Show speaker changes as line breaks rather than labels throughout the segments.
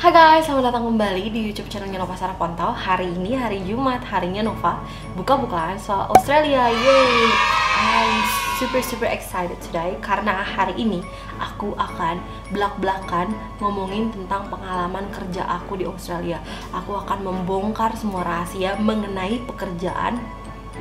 Hai guys, selamat datang kembali di YouTube channelnya Nova Sarah Pontau. Hari ini hari Jumat, harinya Nova buka-bukaan soal Australia. Yay! I'm super excited today karena hari ini aku akan belak-belakan ngomongin tentang pengalaman kerja aku di Australia. Aku akan membongkar semua rahasia mengenai pekerjaan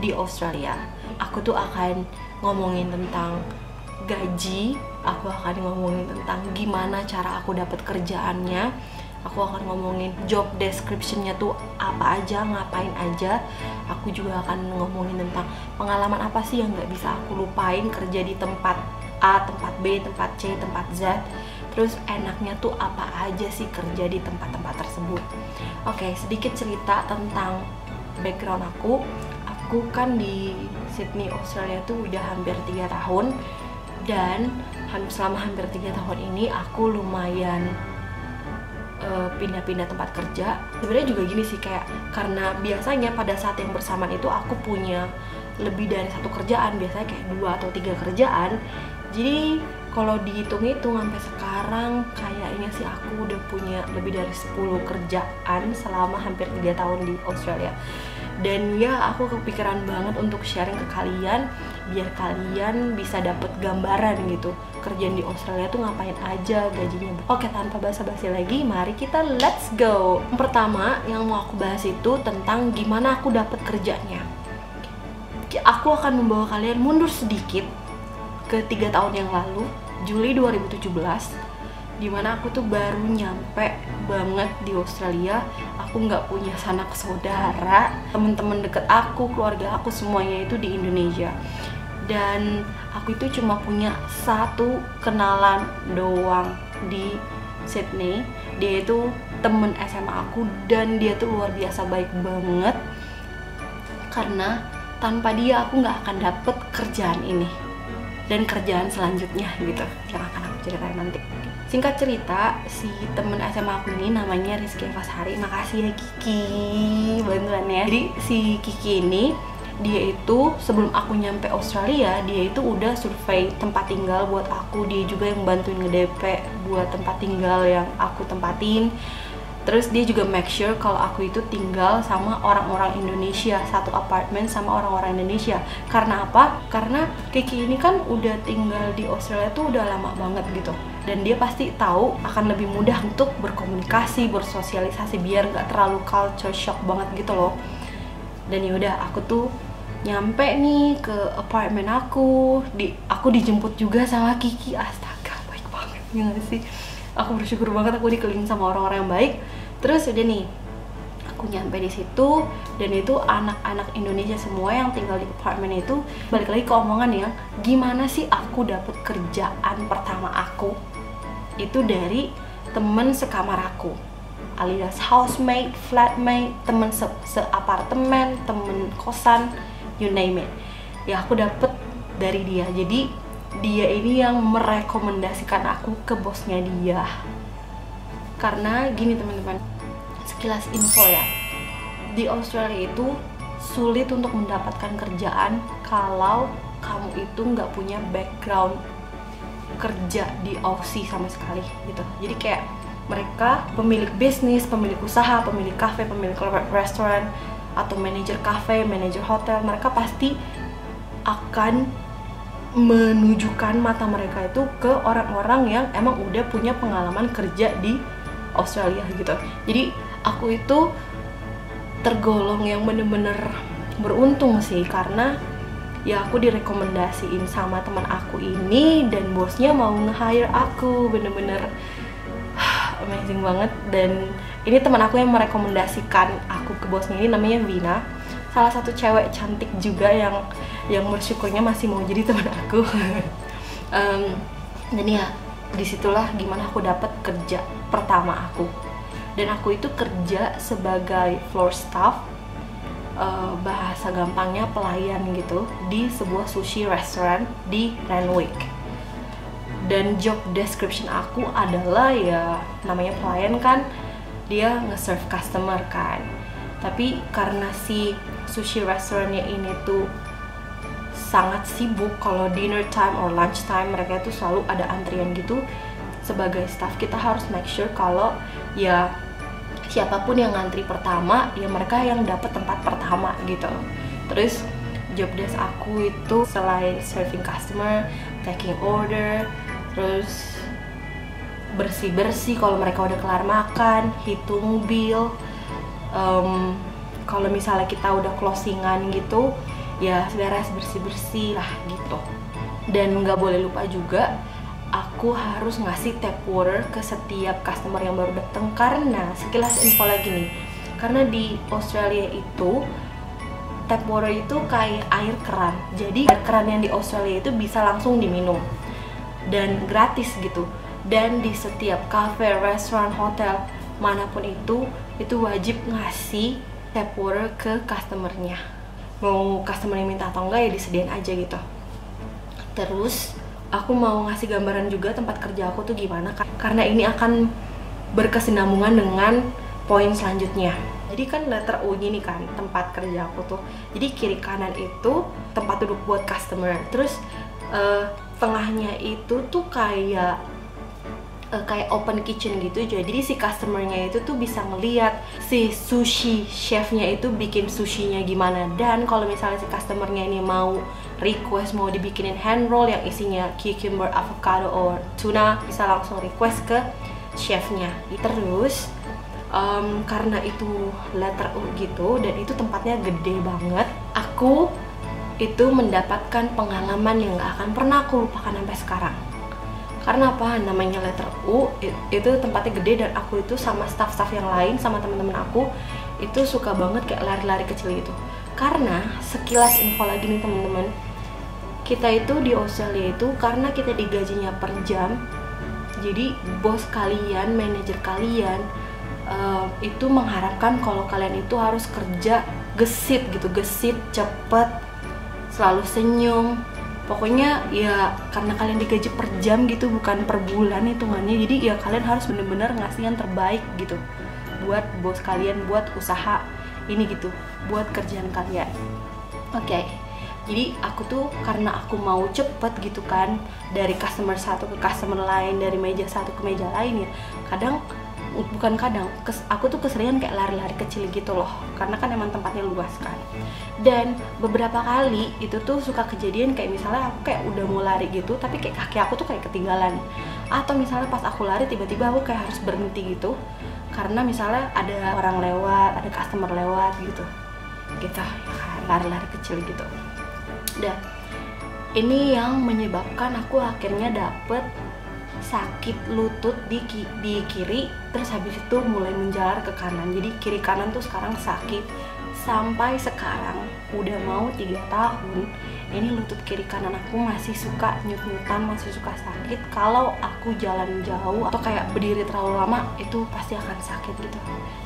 di Australia. Aku tuh akan ngomongin tentang gaji, aku akan ngomongin tentang gimana cara aku dapat kerjaannya, aku akan ngomongin job description-nya tuh apa aja, ngapain aja. Aku juga akan ngomongin tentang pengalaman apa sih yang nggak bisa aku lupain kerja di tempat A, tempat B, tempat C, tempat Z. Terus enaknya tuh apa aja sih kerja di tempat-tempat tersebut. Oke, sedikit cerita tentang background aku. Aku kan di Sydney, Australia tuh udah hampir 3 tahun. Dan selama hampir 3 tahun ini aku lumayan pindah-pindah tempat kerja. Sebenarnya juga gini sih, kayak karena biasanya pada saat yang bersamaan itu aku punya lebih dari satu kerjaan, biasanya kayak 2 atau 3 kerjaan. Jadi kalau dihitung-hitung sampai sekarang kayaknya sih aku udah punya lebih dari 10 kerjaan selama hampir 3 tahun di Australia. Dan ya, aku kepikiran banget untuk sharing ke kalian biar kalian bisa dapet gambaran gitu kerjaan di Australia tuh ngapain aja, gajinya. Oke, tanpa basa-basi lagi, mari kita let's go. Yang pertama yang mau aku bahas itu tentang gimana aku dapet kerjanya. Aku akan membawa kalian mundur sedikit ke 3 tahun yang lalu, Juli 2017, dimana aku tuh baru nyampe banget di Australia. Aku nggak punya sanak saudara, temen-temen deket aku, keluarga aku semuanya itu di Indonesia. Dan aku itu cuma punya satu kenalan doang di Sydney. Dia itu temen SMA aku dan dia tuh luar biasa baik banget. Karena tanpa dia aku nggak akan dapet kerjaan ini dan kerjaan selanjutnya gitu yang akan aku ceritain nanti. Singkat cerita, si temen SMA aku ini namanya Rizky Evashari. Makasih ya Kiki bantuannya. Jadi si Kiki ini, dia itu sebelum aku nyampe Australia, dia itu udah survei tempat tinggal buat aku. Dia juga yang bantuin nge-DP buat tempat tinggal yang aku tempatin. Terus dia juga make sure kalau aku itu tinggal sama orang-orang Indonesia, satu apartemen sama orang-orang Indonesia. Karena apa? Karena Kiki ini kan udah tinggal di Australia tuh udah lama banget gitu. Dan dia pasti tahu akan lebih mudah untuk berkomunikasi, bersosialisasi biar nggak terlalu culture shock banget gitu loh. Dan yaudah, aku tuh nyampe nih ke apartemen aku dijemput juga sama Kiki. Astaga, baik banget ya nggak sih? Aku bersyukur banget aku dikelilingi sama orang-orang yang baik. Terus udah nih, aku nyampe di situ dan itu anak-anak Indonesia semua yang tinggal di apartemen itu. Balik lagi ke omongan ya, gimana sih aku dapet kerjaan pertama aku itu dari temen sekamar aku, alias housemate, flatmate, temen seapartemen, temen kosan, you name it. Ya aku dapet dari dia. Jadi dia ini yang merekomendasikan aku ke bosnya dia. Karena gini teman-teman, sekilas info ya, di Australia itu sulit untuk mendapatkan kerjaan kalau kamu itu nggak punya background kerja di Aussie sama sekali gitu. Jadi kayak mereka pemilik bisnis, pemilik usaha, pemilik kafe, pemilik restoran, atau manajer kafe, manajer hotel, mereka pasti akan menunjukkan mata mereka itu ke orang-orang yang emang udah punya pengalaman kerja di Australia gitu. Jadi aku itu tergolong yang bener-bener beruntung sih, karena ya aku direkomendasiin sama teman aku ini dan bosnya mau nge-hire aku. Bener-bener amazing banget. Dan ini teman aku yang merekomendasikan aku ke bosnya ini, namanya Vina, salah satu cewek cantik juga yang bersyukurnya masih mau jadi teman aku. Dan ya disitulah gimana aku dapat kerja pertama aku. Dan aku itu kerja sebagai floor staff, bahasa gampangnya pelayan gitu, di sebuah sushi restaurant di Randwick. Dan job description aku adalah ya namanya pelayan kan, dia nge-serve customer kan. Tapi karena si sushi restaurantnya ini tuh sangat sibuk, kalau dinner time or lunch time mereka itu selalu ada antrian gitu. sebagai staff kita harus make sure kalau ya siapapun yang ngantri pertama ya mereka yang dapat tempat pertama gitu. Terus job desk aku itu selain serving customer, taking order, terus bersih-bersih kalau mereka udah kelar makan, hitung bill, kalau misalnya kita udah closingan gitu ya beres bersih-bersih lah gitu. Dan nggak boleh lupa juga aku harus ngasih tap water ke setiap customer yang baru datang, karena sekilas info lagi nih, karena di Australia itu tap water itu kayak air keran. Jadi air keran yang di Australia itu bisa langsung diminum dan gratis gitu. Dan di setiap cafe, restoran, hotel manapun itu wajib ngasih tap water ke customernya. Mau customer yang minta atau enggak ya disediain aja gitu. Terus aku mau ngasih gambaran juga tempat kerja aku tuh gimana, karena ini akan berkesinambungan dengan poin selanjutnya. Jadi kan letter U gini kan tempat kerja aku tuh. Jadi kiri kanan itu tempat duduk buat customer. Terus tengahnya itu tuh kayak open kitchen gitu. Jadi si customernya itu tuh bisa ngeliat si sushi chefnya itu bikin sushinya gimana. Dan kalau misalnya si customernya ini mau request mau dibikinin hand roll yang isinya cucumber, avocado, or tuna, bisa langsung request ke chefnya. Terus karena itu letter U gitu dan itu tempatnya gede banget, aku itu mendapatkan pengalaman yang gak akan pernah aku lupakan sampai sekarang. Karena apa? Namanya letter U, itu tempatnya gede dan aku itu sama staff-staff yang lain, sama teman-teman aku itu suka banget kayak lari-lari kecil gitu. Karena sekilas info lagi nih teman-teman, kita itu di Australia itu karena kita digajinya per jam, jadi bos kalian, manajer kalian itu mengharapkan kalau kalian itu harus kerja gesit gitu, gesit, cepet, selalu senyum. Pokoknya ya karena kalian digaji per jam gitu, bukan per bulan hitungannya. Jadi ya kalian harus bener-bener ngasih yang terbaik gitu buat bos kalian, buat usaha ini gitu, buat kerjaan kalian. Oke. Jadi aku tuh karena aku mau cepet gitu kan, dari customer satu ke customer lain, dari meja satu ke meja lain ya. Aku tuh keseringan kayak lari-lari kecil gitu loh, karena kan emang tempatnya luas kan. Dan beberapa kali itu tuh suka kejadian kayak misalnya aku kayak udah mau lari gitu, tapi kayak kaki aku tuh kayak ketinggalan. Atau misalnya pas aku lari tiba-tiba aku kayak harus berhenti gitu, karena misalnya ada orang lewat, ada customer lewat gitu ya, lari-lari kecil gitu. Dan ini yang menyebabkan aku akhirnya dapet sakit lutut di kiri, terus habis itu mulai menjalar ke kanan. Jadi kiri kanan tuh sekarang sakit sampai sekarang udah mau 3 tahun. Ini lutut kiri kanan aku masih suka nyut-nyutan, masih suka sakit. Kalau aku jalan jauh atau kayak berdiri terlalu lama itu pasti akan sakit gitu.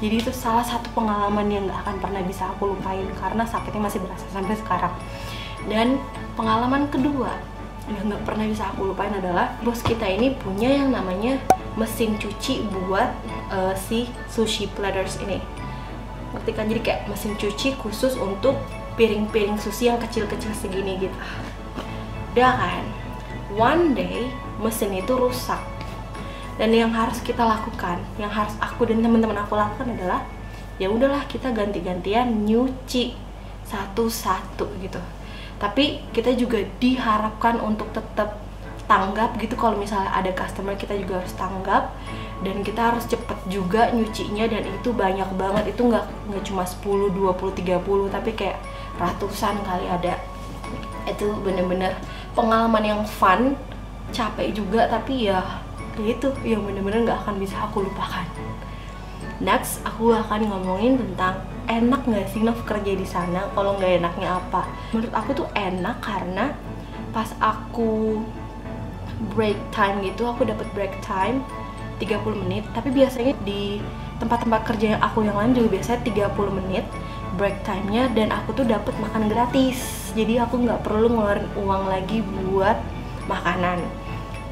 Jadi itu salah satu pengalaman yang gak akan pernah bisa aku lupain, karena sakitnya masih berasa sampai sekarang. Dan pengalaman kedua yang nggak pernah bisa aku lupain adalah bos kita ini punya yang namanya mesin cuci buat si sushi platters ini. Ngerti kan? Jadi kayak mesin cuci khusus untuk piring-piring sushi yang kecil-kecil segini gitu. Udah kan, one day mesin itu rusak. Dan yang harus kita lakukan, yang harus aku dan teman-teman aku lakukan adalah ya udahlah kita ganti-gantian nyuci satu-satu gitu. Tapi kita juga diharapkan untuk tetap tanggap gitu. Kalau misalnya ada customer kita juga harus tanggap, dan kita harus cepet juga nyucinya. Dan itu banyak banget, itu nggak cuma 10, 20, 30, tapi kayak ratusan kali ada. Itu bener-bener pengalaman yang fun, capek juga, tapi ya itu yang bener-bener nggak akan bisa aku lupakan. Next, aku akan ngomongin tentang enak nggak sih Nov kerja di sana. Kalau nggak enaknya apa? Menurut aku tuh enak karena pas aku break time gitu, aku dapat break time 30 menit. Tapi biasanya di tempat-tempat kerja yang aku yang lain juga biasanya 30 menit break time-nya, dan aku tuh dapat makan gratis. Jadi aku nggak perlu ngeluarin uang lagi buat makanan.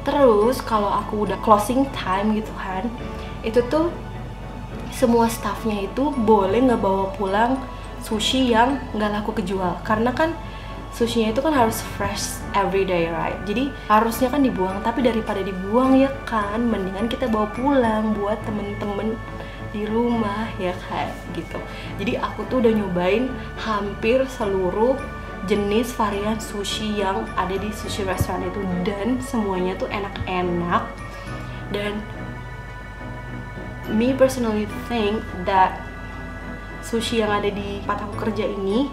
Terus kalau aku udah closing time gitu kan, itu tuh semua staffnya itu boleh nggak bawa pulang sushi yang nggak laku kejual, karena kan sushinya itu kan harus fresh every day, right? Jadi harusnya kan dibuang, tapi daripada dibuang ya kan, mendingan kita bawa pulang buat temen-temen di rumah ya kayak gitu. Jadi aku tuh udah nyobain hampir seluruh jenis varian sushi yang ada di sushi restaurant itu, dan semuanya tuh enak-enak. Dan me personally think that sushi yang ada di tempat aku kerja ini,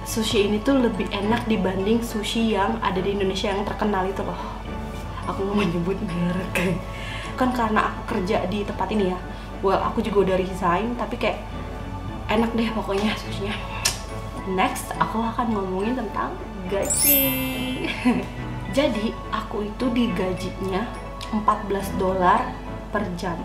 sushi ini tuh lebih enak dibanding sushi yang ada di Indonesia yang terkenal itu loh. Aku mau menyebut merek kan karena aku kerja di tempat ini ya. Well, aku juga udah resign, tapi kayak enak deh pokoknya sushinya. Next, aku akan ngomongin tentang gaji. Jadi, aku itu digajinya $14 per jam.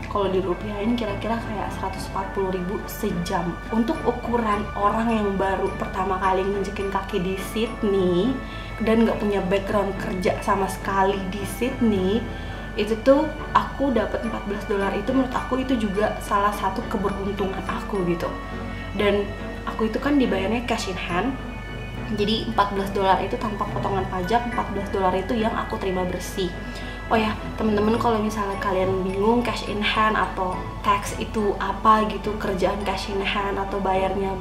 Kalau dirupiahin kira-kira kayak 140.000 sejam. Untuk ukuran orang yang baru pertama kali nginjekin kaki di Sydney dan nggak punya background kerja sama sekali di Sydney, itu tuh aku dapat $14 itu, menurut aku itu juga salah satu keberuntungan aku gitu. Dan aku itu kan dibayarnya cash in hand, jadi $14 itu tanpa potongan pajak, $14 itu yang aku terima bersih. Oh ya, temen-temen, kalau misalnya kalian bingung cash in hand atau tax itu apa gitu, kerjaan cash in hand atau bayarnya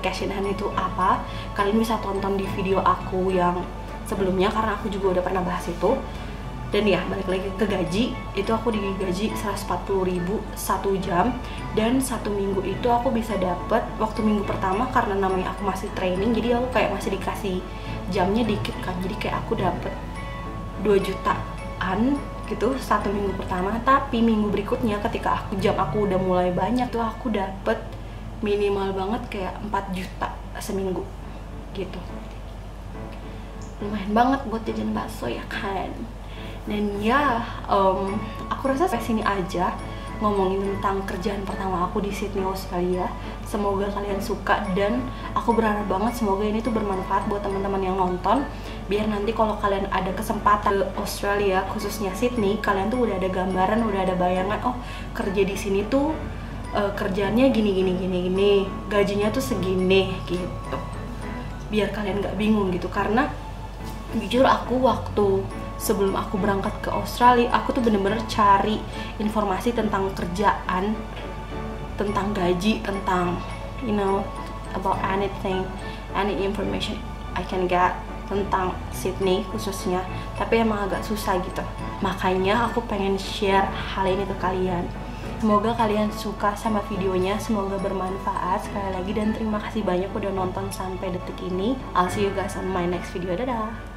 cash in hand itu apa, kalian bisa tonton di video aku yang sebelumnya, karena aku juga udah pernah bahas itu. Dan ya, balik lagi ke gaji, itu aku digaji 140.000 1 jam, dan 1 minggu itu aku bisa dapet, waktu minggu pertama karena namanya aku masih training, jadi aku kayak masih dikasih jamnya dikit kan, jadi kayak aku dapet 2 jutaan gitu 1 minggu pertama. Tapi minggu berikutnya ketika jam aku udah mulai banyak tuh, aku dapet minimal banget kayak 4 juta seminggu gitu. Lumayan banget buat jajan bakso ya kan. Dan ya, aku rasa sampai sini aja ngomongin tentang kerjaan pertama aku di Sydney, Australia. Semoga kalian suka, dan aku berharap banget semoga ini tuh bermanfaat buat teman-teman yang nonton, biar nanti kalau kalian ada kesempatan ke Australia, khususnya Sydney, kalian tuh udah ada gambaran, udah ada bayangan, oh kerja di sini tuh kerjaannya gini, gajinya tuh segini gitu. Biar kalian nggak bingung gitu, karena jujur aku waktu sebelum aku berangkat ke Australia, aku tuh bener-bener cari informasi tentang kerjaan, tentang gaji, tentang about anything, any information I can get tentang Sydney khususnya. Tapi emang agak susah gitu, makanya aku pengen share hal ini ke kalian. Semoga kalian suka sama videonya, semoga bermanfaat sekali lagi, dan terima kasih banyak udah nonton sampai detik ini. I'll see you guys on my next video. Dadah.